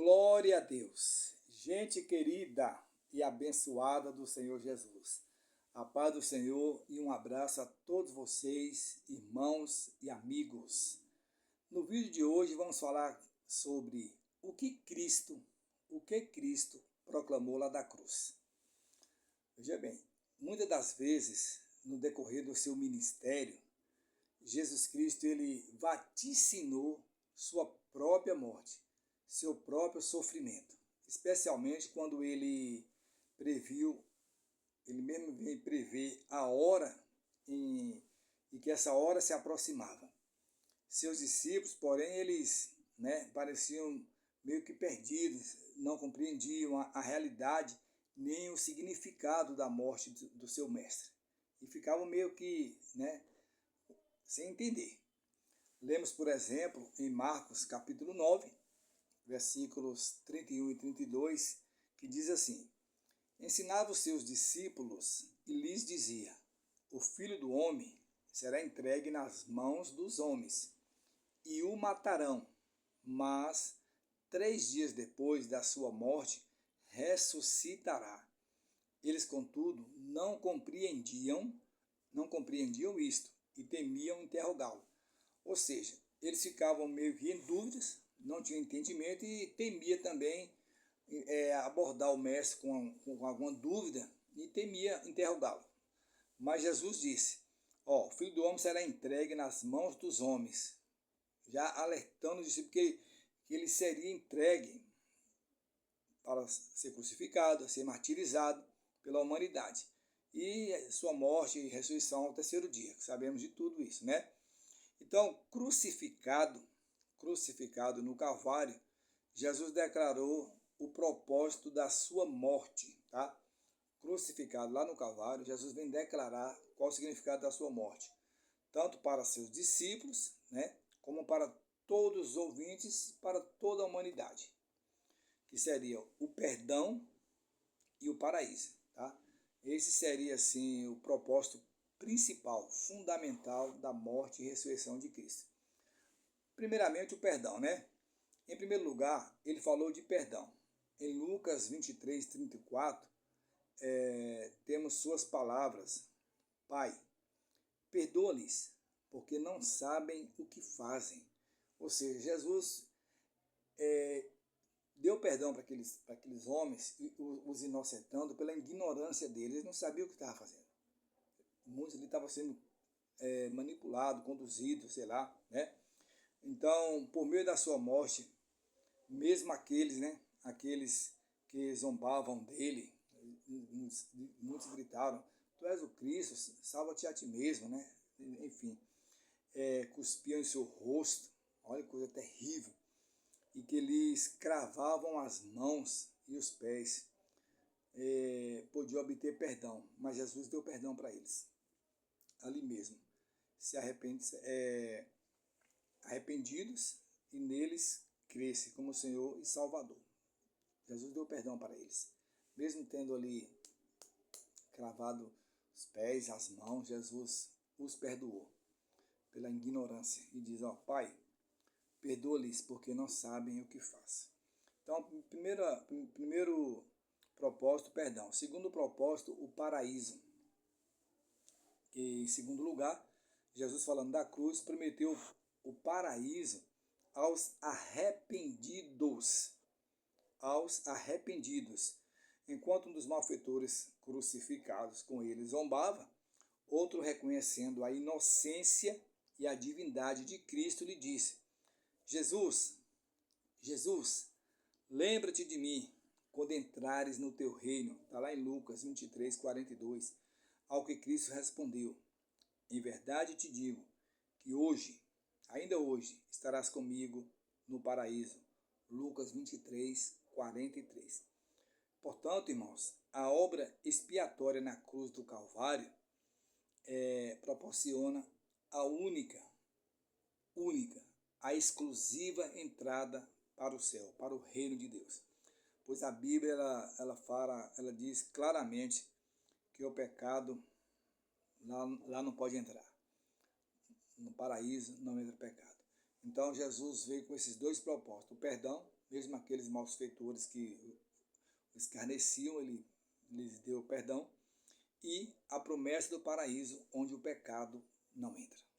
Glória a Deus. Gente querida e abençoada do Senhor Jesus. A paz do Senhor e um abraço a todos vocês, irmãos e amigos. No vídeo de hoje vamos falar sobre o que Cristo proclamou lá da cruz. Veja bem, muitas das vezes, no decorrer do seu ministério, Jesus Cristo ele vaticinou sua própria morte, seu próprio sofrimento, especialmente quando ele previu, ele mesmo veio prever a hora e que essa hora se aproximava. Seus discípulos, porém, eles pareciam meio que perdidos, não compreendiam a realidade nem o significado da morte do seu mestre. E ficavam meio que sem entender. Lemos, por exemplo, em Marcos capítulo 9, versículos 31 e 32, que diz assim: Ensinava os seus discípulos e lhes dizia: O Filho do Homem será entregue nas mãos dos homens, e o matarão, mas 3 dias depois da sua morte ressuscitará. Eles, contudo, não compreendiam isto e temiam interrogá-lo. Ou seja, eles ficavam meio que em dúvidas, não tinham entendimento e temia também abordar o mestre com alguma dúvida e temia interrogá-lo. Mas Jesus disse: o Filho do Homem será entregue nas mãos dos homens, já alertando os discípulos que ele seria entregue para ser crucificado, ser martirizado pela humanidade. E sua morte e ressurreição ao terceiro dia, sabemos de tudo isso, né? Então, crucificado no Calvário, Jesus declarou o propósito da sua morte, tá? Crucificado lá no Calvário, Jesus vem declarar qual o significado da sua morte, tanto para seus discípulos, como para todos os ouvintes, para toda a humanidade, que seria o perdão e o paraíso, tá? Esse seria, assim, o propósito principal, fundamental da morte e ressurreição de Cristo. Primeiramente, o perdão, Em primeiro lugar, ele falou de perdão. Em Lucas 23, 34, temos suas palavras: Pai, perdoa-lhes, porque não sabem o que fazem. Ou seja, Jesus deu perdão para aqueles homens, os inocentando pela ignorância deles. Eles não sabiam o que estavam fazendo. Muitos ali estavam sendo manipulados, conduzidos, sei lá, Então, por meio da sua morte, mesmo aqueles que zombavam dele, muitos gritaram: Tu és o Cristo, salva-te a ti mesmo, Enfim, cuspiam em seu rosto, olha que coisa terrível, e que lhes cravavam as mãos e os pés, podiam obter perdão, mas Jesus deu perdão para eles, ali mesmo, se arrependidos e neles cresce como Senhor e Salvador. Jesus deu perdão para eles, mesmo tendo ali cravado os pés, as mãos, Jesus os perdoou pela ignorância e diz: Pai, perdoa-lhes porque não sabem o que fazem. Então, primeiro propósito, perdão. Segundo propósito, o paraíso. E, em segundo lugar, Jesus, falando da cruz, prometeu o paraíso aos arrependidos. Enquanto um dos malfeitores crucificados com ele zombava, outro, reconhecendo a inocência e a divindade de Cristo, lhe disse: Jesus, lembra-te de mim quando entrares no teu reino. Está lá em Lucas 23, 42. Ao que Cristo respondeu: Em verdade te digo que hoje, ainda hoje, estarás comigo no paraíso. Lucas 23, 43. Portanto, irmãos, a obra expiatória na cruz do Calvário proporciona a única, a exclusiva entrada para o céu, para o reino de Deus. Pois a Bíblia ela diz claramente que o pecado lá não pode entrar. No paraíso não entra pecado. Então Jesus veio com esses dois propósitos: o perdão, mesmo aqueles malfeitores que o escarneciam, ele lhes deu perdão, e a promessa do paraíso, onde o pecado não entra.